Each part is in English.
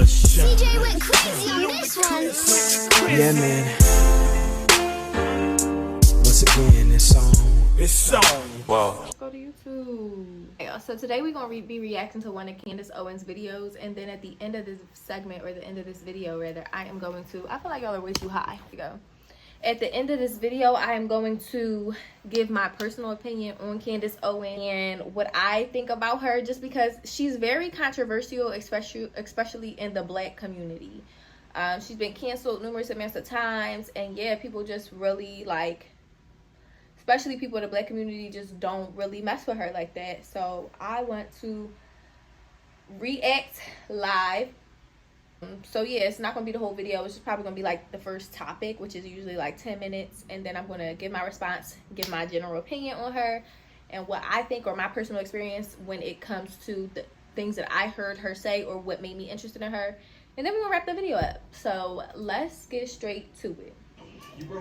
CJ went crazy on this one. Yeah, man. Once again, this song. Well. Go to YouTube. So today we're gonna be reacting to one of Candace Owens' videos, and then at the end of this segment, or the end of this video rather, I am going to, I feel like y'all are way too high. Here we go. At the end of this video, I am going to give my personal opinion on Candace Owens and what I think about her, just because she's very controversial, especially in the Black community. She's been canceled numerous amounts of times, and yeah, people just really like, especially people in the Black community, just don't really mess with her like that. So I want to react live. So yeah, it's not gonna be the whole video. It's just probably gonna be like the first topic, which is usually like 10 minutes, and then I'm gonna give my response, give my general opinion on her and what I think, or my personal experience when it comes to the things that I heard her say or what made me interested in her, and then we're gonna wrap the video up. So let's get straight to it.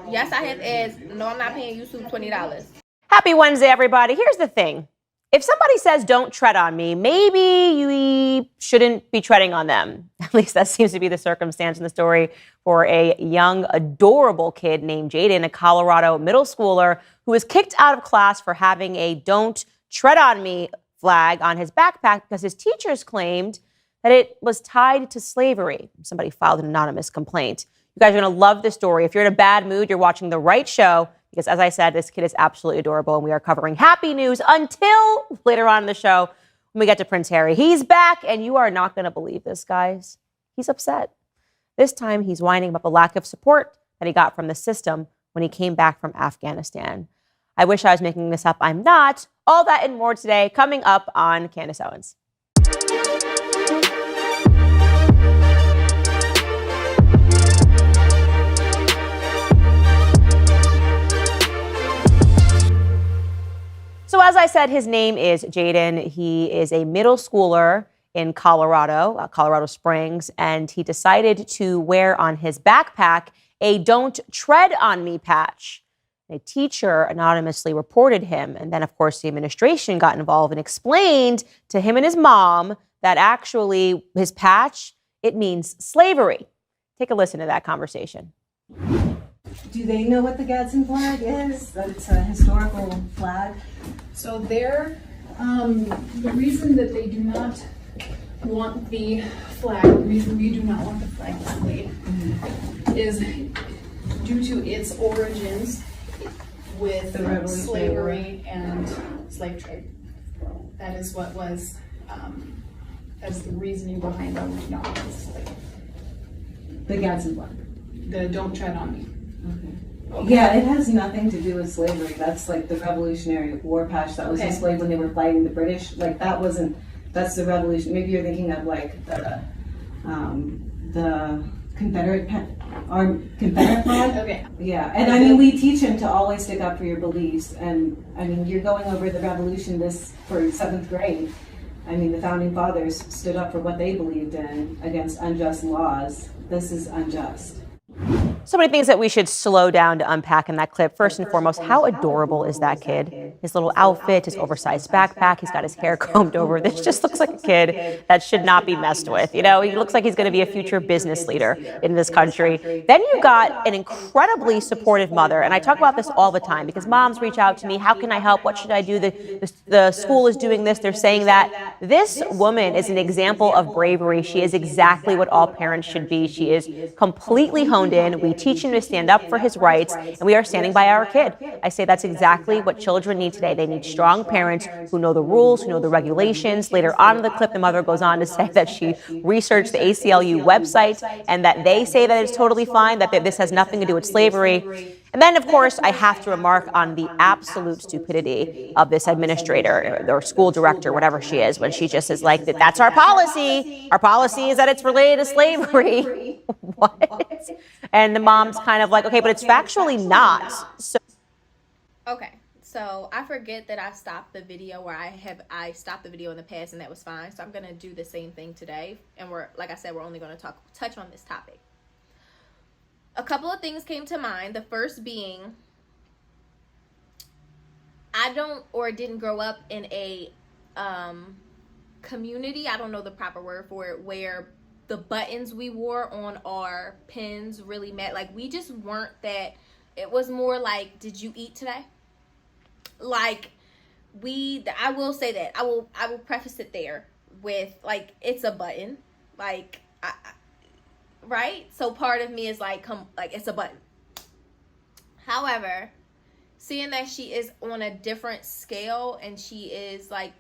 Yes, I have ads. No, I'm not paying YouTube $20. Happy Wednesday, everybody. Here's the thing. If somebody says don't tread on me, maybe you shouldn't be treading on them. At least that seems to be the circumstance in the story for a young, adorable kid named Jaden, a Colorado middle schooler who was kicked out of class for having a don't tread on me flag on his backpack because his teachers claimed that it was tied to slavery. Somebody filed an anonymous complaint. You guys are going to love this story. If you're in a bad mood, you're watching the right show. Because as I said, this kid is absolutely adorable, and we are covering happy news until later on in the show when we get to Prince Harry. He's back, and you are not going to believe this, guys. He's upset. This time, he's whining about the lack of support that he got from the system when he came back from Afghanistan. I wish I was making this up. I'm not. All that and more today, coming up on Candace Owens. So as I said, his name is Jaden. He is a middle schooler in Colorado, Colorado Springs, and he decided to wear on his backpack a "Don't Tread on Me" patch. A teacher anonymously reported him, and then, of course, the administration got involved and explained to him and his mom that actually his patch, it means slavery. Take a listen to that conversation. Do they know what the Gadsden flag is? That it's a historical flag? So the reason that they do not want the flag, the reason we do not want the flag displayed, is due to its origins with slavery and slave trade. That is what was, that is the reasoning behind why we do not want to display The Gadsden flag? the "Don't Tread on Me." Okay. Yeah, it has nothing to do with slavery. That's like the Revolutionary War patch that was displayed when they were fighting the British. Like that's the revolution. Maybe you're thinking of like the Confederate flag. Okay. Yeah, and I mean, we teach him to always stick up for your beliefs. And I mean, you're going over the revolution for 7th grade. I mean, the founding fathers stood up for what they believed in against unjust laws. This is unjust. So many things that we should slow down to unpack in that clip. First and foremost, how adorable is that kid? His little outfit, his oversized backpack, he's got his hair combed over. This just looks like a kid that should not be messed with. You know, he looks like he's going to be a future business leader in this country. Then you got an incredibly supportive mother. And I talk about this all the time because moms reach out to me. How can I help? What should I do? The school is doing this. They're saying that. This woman is an example of bravery. She is exactly what all parents should be. She is completely honed in. We teach him to stand up for his rights, and we are standing by our kid. I say that's exactly what children need today. They need strong parents who know the rules, who know the regulations. Later on in the clip, the mother goes on to say that she researched the ACLU website and that they say that it's totally fine, that this has nothing to do with slavery. And then, of course, I have to remark on the absolute stupidity of this administrator or school director, whatever she is, when she just is like, that's our policy. Our policy is that it's related to slavery. What? And the mom's kind of like, okay, but it's factually not. Okay, so I forget that I stopped the video, or I stopped the video in the past, and that was fine. So I'm gonna do the same thing today, and like I said, we're only gonna touch on this topic. A couple of things came to mind. The first being, I didn't grow up in a community, I don't know the proper word for it, where the buttons we wore on our pins really mattered. Like, we just weren't that. It was more like, did you eat today? Like, I will say that. I will preface it there with, like, it's a button. Like, right? So part of me is like, it's a button. However, seeing that she is on a different scale and she is like,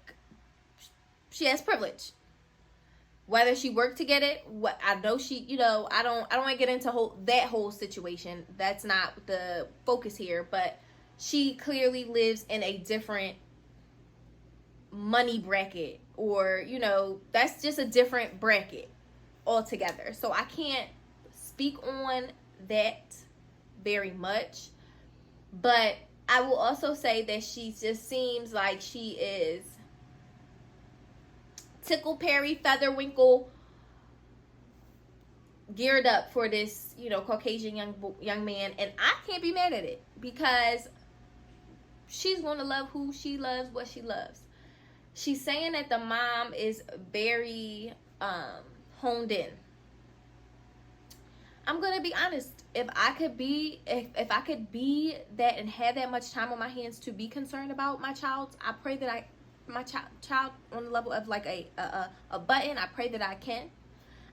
she has privilege. Whether she worked to get it, what I know she, you know, I don't want to get into that whole situation. That's not the focus here, but she clearly lives in a different money bracket, or, you know, that's just a different bracket altogether. So I can't speak on that very much, but I will also say that she just seems like she is Tickle Perry Featherwinkle geared up for this, you know, Caucasian young man, and I can't be mad at it because she's going to love who she loves, what she loves. She's saying that the mom is very honed in. I'm gonna be honest. If I could be that and have that much time on my hands to be concerned about my child, I pray that my child on the level of like a button, I pray that I can.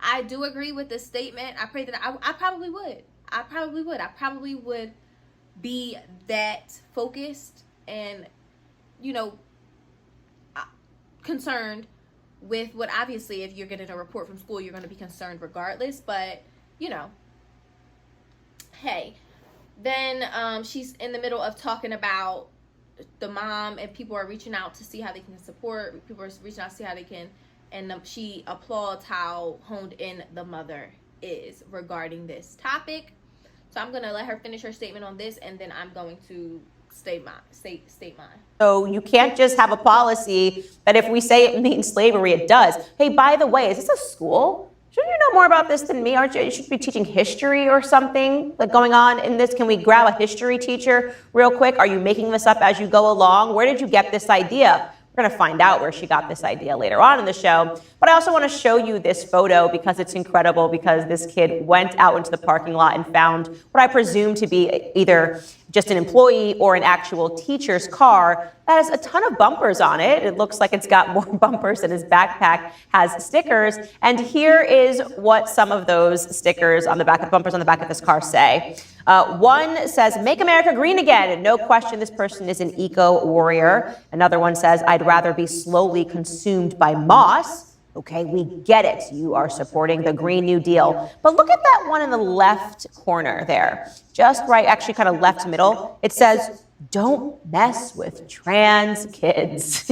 I do agree with the statement. I pray that I probably would. I probably would be that focused and, you know, concerned with what, obviously, if you're getting a report from school, you're going to be concerned regardless. But, you know, hey, then she's in the middle of talking about the mom, and people are reaching out to see how they can support. People are reaching out to see how they can, and she applauds how honed in the mother is regarding this topic. So I'm gonna let her finish her statement on this, and then I'm going to state mine. So you can't just have a policy that if we say it means slavery, it does. Hey, by the way, is this a school? Shouldn't you know more about this than me? Aren't you? You should be teaching history or something like going on in this. Can we grab a history teacher real quick? Are you making this up as you go along? Where did you get this idea? We're going to find out where she got this idea later on in the show. But I also want to show you this photo because it's incredible, because this kid went out into the parking lot and found what I presume to be either just an employee or an actual teacher's car that has a ton of bumpers on it. It looks like it's got more bumpers than his backpack has stickers. And here is what some of those stickers on the back of bumpers on the back of this car say. One says, "Make America Green Again." No question, this person is an eco warrior. Another one says, "I'd rather be slowly consumed by moss." Okay, we get it. You are supporting the Green New Deal. But look at that one in the left corner there. Just right, actually kind of left middle. It says, "Don't mess with trans kids."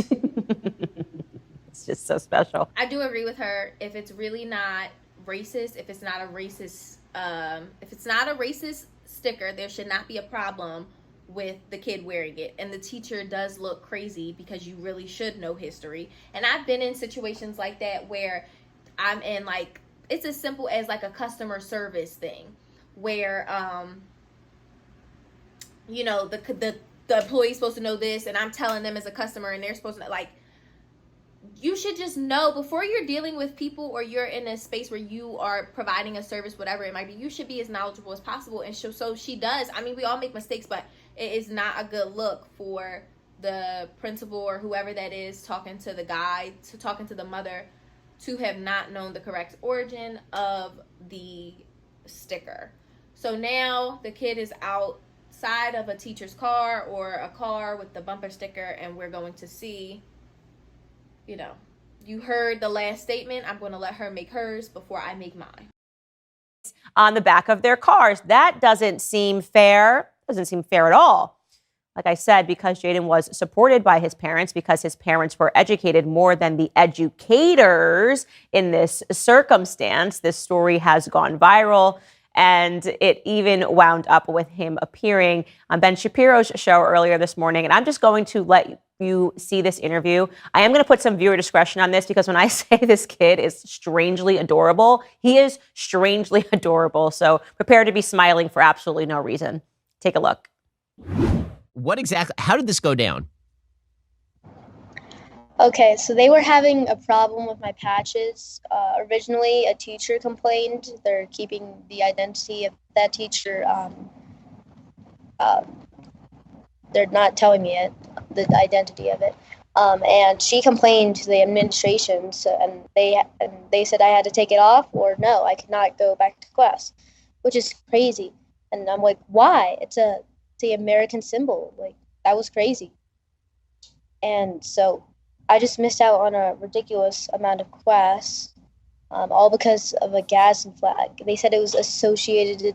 It's just so special. I do agree with her. If it's really not racist, if it's not a racist sticker, there should not be a problem with the kid wearing it. And the teacher does look crazy because you really should know history. And I've been in situations like that where I'm in, like, it's as simple as like a customer service thing where you know, the employee's supposed to know this and I'm telling them as a customer and they're supposed to know, like, you should just know before you're dealing with people or you're in a space where you are providing a service, whatever it might be, you should be as knowledgeable as possible. And so she does. I mean, we all make mistakes, but it is not a good look for the principal or whoever that is talking to the guy, talking to the mother, to have not known the correct origin of the sticker. So now the kid is outside of a teacher's car or a car with the bumper sticker, and we're going to see, you know, you heard the last statement. I'm going to let her make hers before I make mine. On the back of their cars. That doesn't seem fair. Doesn't seem fair at all. Like I said, because Jaden was supported by his parents, because his parents were educated more than the educators in this circumstance, this story has gone viral. And it even wound up with him appearing on Ben Shapiro's show earlier this morning. And I'm just going to let you see this interview. I am going to put some viewer discretion on this because when I say this kid is strangely adorable, he is strangely adorable. So prepare to be smiling for absolutely no reason. Take a look. What exactly, how did this go down? Okay, so they were having a problem with my patches. Originally, a teacher complained. They're keeping the identity of that teacher. They're not telling me it, the identity of it. And she complained to the administration, and they said I had to take it off, or no, I could not go back to class, which is crazy. And I'm like, why? It's the American symbol. Like, that was crazy. And so I just missed out on a ridiculous amount of class, all because of a Gadsden flag. They said it was associated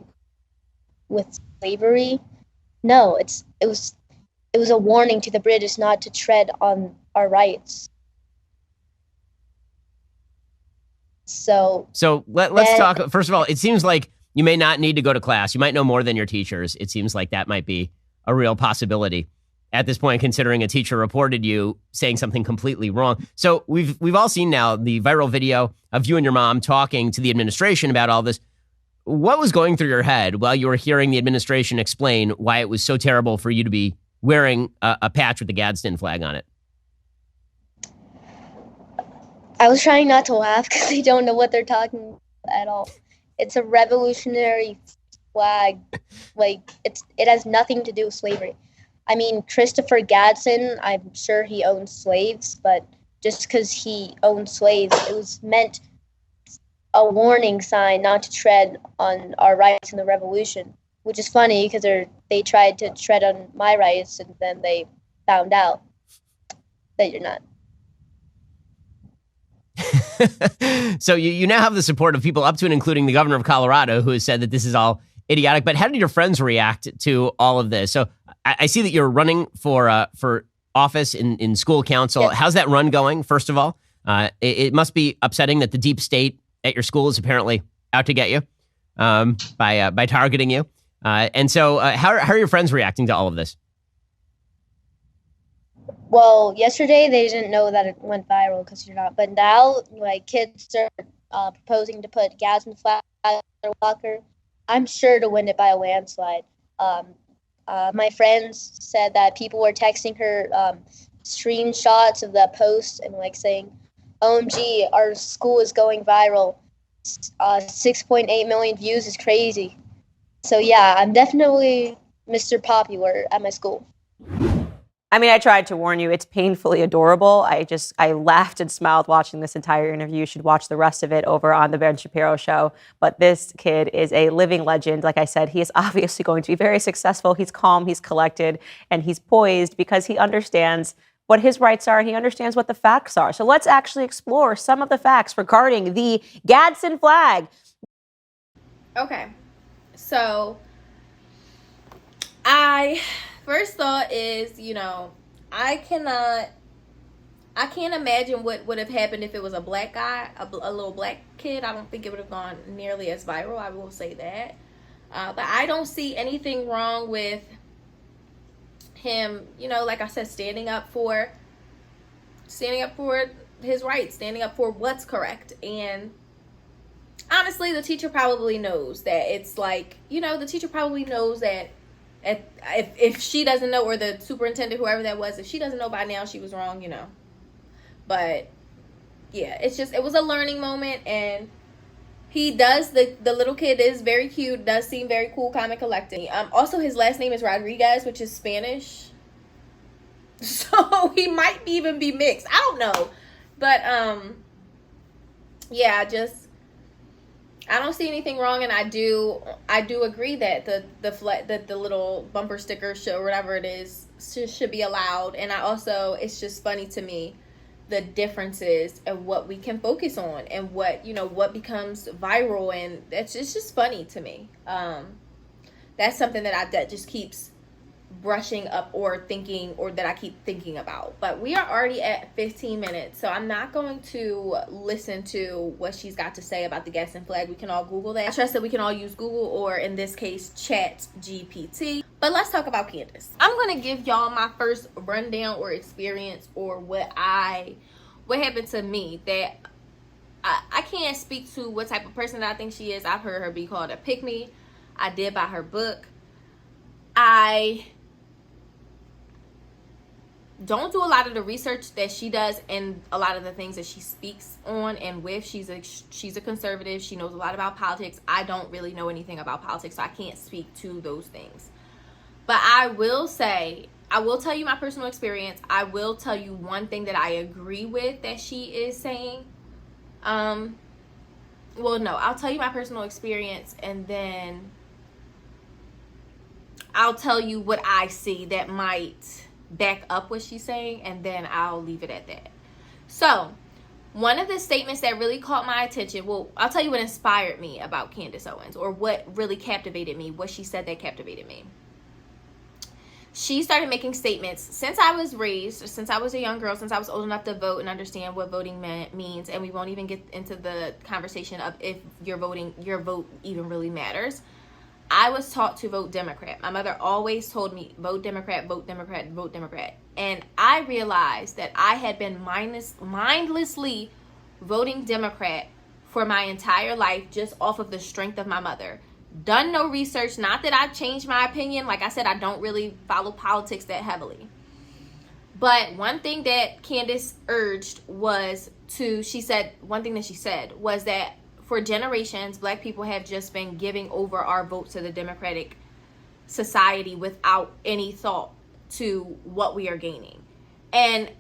with slavery. No, it was a warning to the British not to tread on our rights. So let's talk. First of all, it seems like you may not need to go to class. You might know more than your teachers. It seems like that might be a real possibility at this point, considering a teacher reported you saying something completely wrong. So we've all seen now the viral video of you and your mom talking to the administration about all this. What was going through your head while you were hearing the administration explain why it was so terrible for you to be wearing a patch with the Gadsden flag on it? I was trying not to laugh because they don't know what they're talking about at all. It's a revolutionary flag. Like, it has nothing to do with slavery. I mean, Christopher Gadsden, I'm sure he owned slaves, but just because he owned slaves, it was meant a warning sign not to tread on our rights in the revolution, which is funny because they tried to tread on my rights, and then they found out that you're not. So you now have the support of people up to and including the governor of Colorado, who has said that this is all idiotic. But how did your friends react to all of this? So I see that you're running for office in school council. Yes. How's that run going, first of all? It must be upsetting that the deep state at your school is apparently out to get you by targeting you. And so how are your friends reacting to all of this? Well, yesterday they didn't know that it went viral because you're not. But now, like, kids are proposing to put Gadsden flag on their locker. I'm sure to win it by a landslide. My friends said that people were texting her screenshots of that post and like saying, "OMG, our school is going viral. 6.8 million views is crazy." So yeah, I'm definitely Mr. Popular at my school. I mean, I tried to warn you. It's painfully adorable. I laughed and smiled watching this entire interview. You should watch the rest of it over on the Ben Shapiro show. But this kid is a living legend. Like I said, he is obviously going to be very successful. He's calm, he's collected, and he's poised because he understands what his rights are. He understands what the facts are. So let's actually explore some of the facts regarding the Gadsden flag. Okay, so first thought is, I can't imagine what would have happened if it was a black guy, a little black kid. I don't think it would have gone nearly as viral. I will say that. But I don't see anything wrong with him, like I said, standing up for his rights, standing up for what's correct. And honestly, the teacher probably knows that it's like, the teacher probably knows that if she doesn't know, or the superintendent, whoever that was, if she doesn't know by now, she was wrong, But yeah, it was a learning moment, and he does, the little kid is very cute, does seem very cool, calm, and collected. Also, his last name is Rodriguez, which is Spanish, so he might even be mixed. I don't know, but yeah, I don't see anything wrong, and I do agree that the little bumper sticker or whatever it is should be allowed. And it's just funny to me, the differences of what we can focus on and what becomes viral, and it's just funny to me. That's something that just keeps brushing up or that I keep thinking about. But we are already at 15 minutes, so I'm not going to listen to what she's got to say about the Gadsden flag. We can all Google that. I trust that we can all use Google, or in this case, Chat GPT. But let's talk about Candace. I'm going to give y'all my first rundown or experience, or what happened to me. That I can't speak to what type of person that I think she is. I've heard her be called a pick-me. I did buy her book. don't do a lot of the research that she does and a lot of the things that she speaks on and with. She's a conservative. She knows a lot about politics. I don't really know anything about politics, so I can't speak to those things. But I will say, I will tell you my personal experience. I will tell you one thing that I agree with that she is saying. Well, no, I'll tell you my personal experience, and then I'll tell you what I see that might back up what she's saying, and then I'll leave it at that. So, one of the statements that really caught my attention, well, I'll tell you what inspired me about Candace Owens, or what really captivated me, what she said that captivated me. She started making statements since I was raised, since I was a young girl, since I was old enough to vote and understand what voting means, and we won't even get into the conversation of if your vote even really matters. I was taught to vote Democrat. My mother always told me, vote Democrat, vote Democrat, vote Democrat. And I realized that I had been mindlessly voting Democrat for my entire life just off of the strength of my mother. Done no research. Not that I changed my opinion. Like I said, I don't really follow politics that heavily. But one thing that Candace urged was one thing that she said was that for generations, Black people have just been giving over our votes to the Democratic society without any thought to what we are gaining. And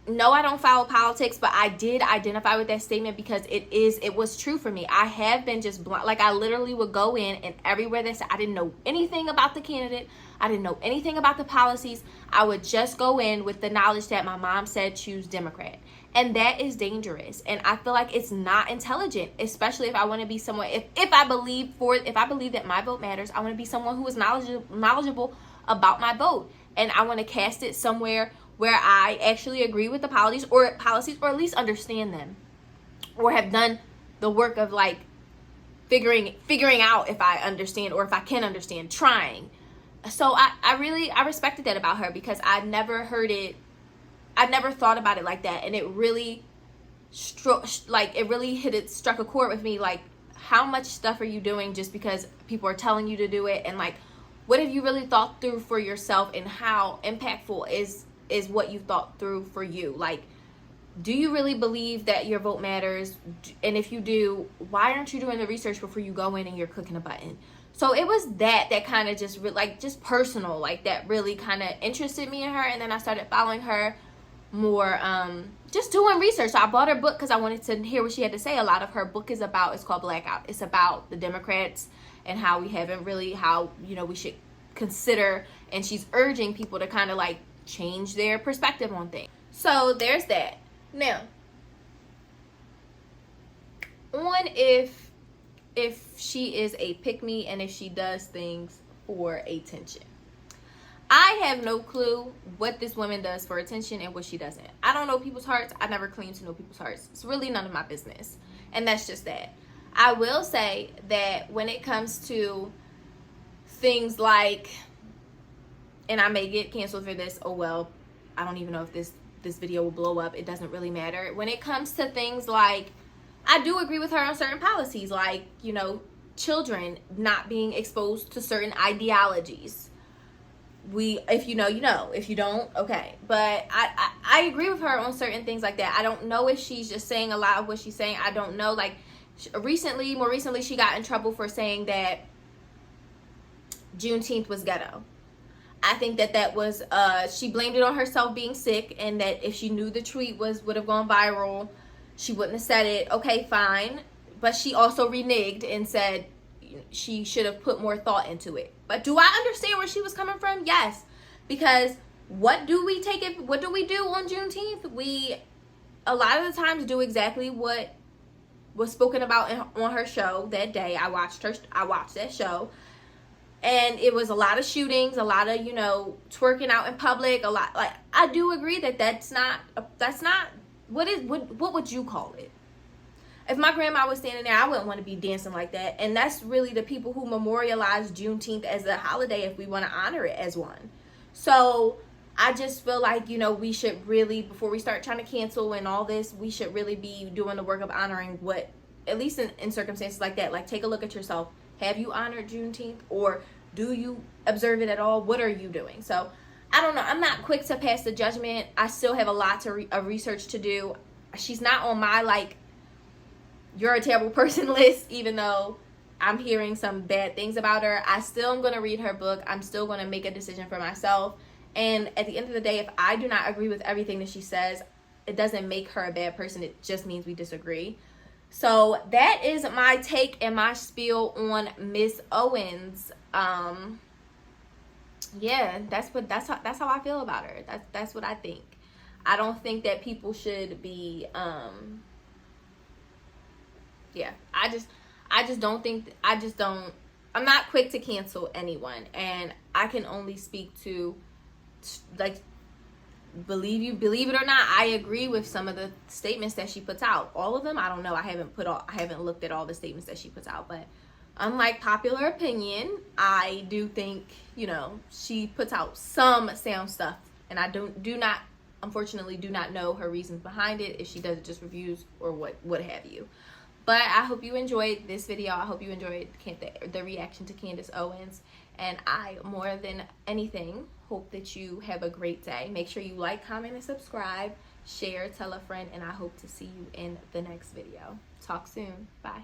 no, I don't follow politics, but I did identify with that statement because it was true for me. I have been just blind. Like, I literally would go in, and everywhere they said, I didn't know anything about the candidate. I didn't know anything about the policies. I would just go in with the knowledge that my mom said choose Democrat. And that is dangerous. And I feel like it's not intelligent, especially if I want to be someone, if I believe that my vote matters, I want to be someone who is knowledgeable about my vote. And I want to cast it somewhere where I actually agree with the policies or at least understand them, or have done the work of like figuring out if I understand or if I can understand, trying. So I respected that about her, because I never thought about it like that, and it really struck a chord with me. Like, how much stuff are you doing just because people are telling you to do it? And like, what have you really thought through for yourself, and how impactful is what you thought through for you? Like, do you really believe that your vote matters? And if you do, why aren't you doing the research before you go in and you're clicking a button? So it was that kind of just personal, like, that really kind of interested me in her. And then I started following her more, just doing research. So I bought her book because I wanted to hear what she had to say. A lot of her book is called Blackout. It's about the Democrats and how we should consider, and she's urging people to kind of like change their perspective on things. So there's that. Now, on if she is a pick-me and if she does things for attention. I have no clue what this woman does for attention and what she doesn't. I don't know people's hearts. I never claim to know people's hearts. It's really none of my business. And that's just that. I will say that when it comes to things like, and I may get canceled for this, oh well, I don't even know if this video will blow up. It doesn't really matter. When it comes to things like, I do agree with her on certain policies, like, children not being exposed to certain ideologies. If you know, you know. If you don't, okay. But I agree with her on certain things like that. I don't know if she's just saying a lot of what she's saying. I don't know. Like, more recently, she got in trouble for saying that Juneteenth was ghetto. I think that was, she blamed it on herself being sick, and that if she knew the tweet would have gone viral, she wouldn't have said it. Okay, fine. But she also reneged and said she should have put more thought into it. But do I understand where she was coming from? Yes. Because what do we do on Juneteenth? We, a lot of the times, do exactly what was spoken about on her show that day. I watched that show. And it was a lot of shootings, a lot of, twerking out in public, a lot. Like, I do agree that's not, what would you call it? If my grandma was standing there, I wouldn't want to be dancing like that. And that's really the people who memorialize Juneteenth as a holiday, if we want to honor it as one. So I just feel like, we should really, before we start trying to cancel and all this, we should really be doing the work of honoring what, at least in circumstances like that, like, take a look at yourself. Have you honored Juneteenth, or do you observe it at all? What are you doing? So I don't know. I'm not quick to pass the judgment. I still have a lot of research to do. She's not on my, like, you're a terrible person list, even though I'm hearing some bad things about her. I still am going to read her book. I'm still going to make a decision for myself. And at the end of the day, if I do not agree with everything that she says, it doesn't make her a bad person. It just means we disagree. So that is my take and my spiel on Miss Owens. Yeah, that's how I feel about her. That's what I think. I don't think that people should be yeah, I just don't think, I'm not quick to cancel anyone, and I can only speak to, like, believe it or not, I agree with some of the statements that she puts out. All of them, I don't know. I haven't looked at all the statements that she puts out, but unlike popular opinion, I do think, you know, she puts out some sound stuff, and I unfortunately do not know her reasons behind it, if she does it just reviews or what have you. But I hope you enjoyed this video. I hope you enjoyed the reaction to Candace Owens. And I, more than anything, hope that you have a great day. Make sure you like, comment, and subscribe. Share, tell a friend, and I hope to see you in the next video. Talk soon. Bye.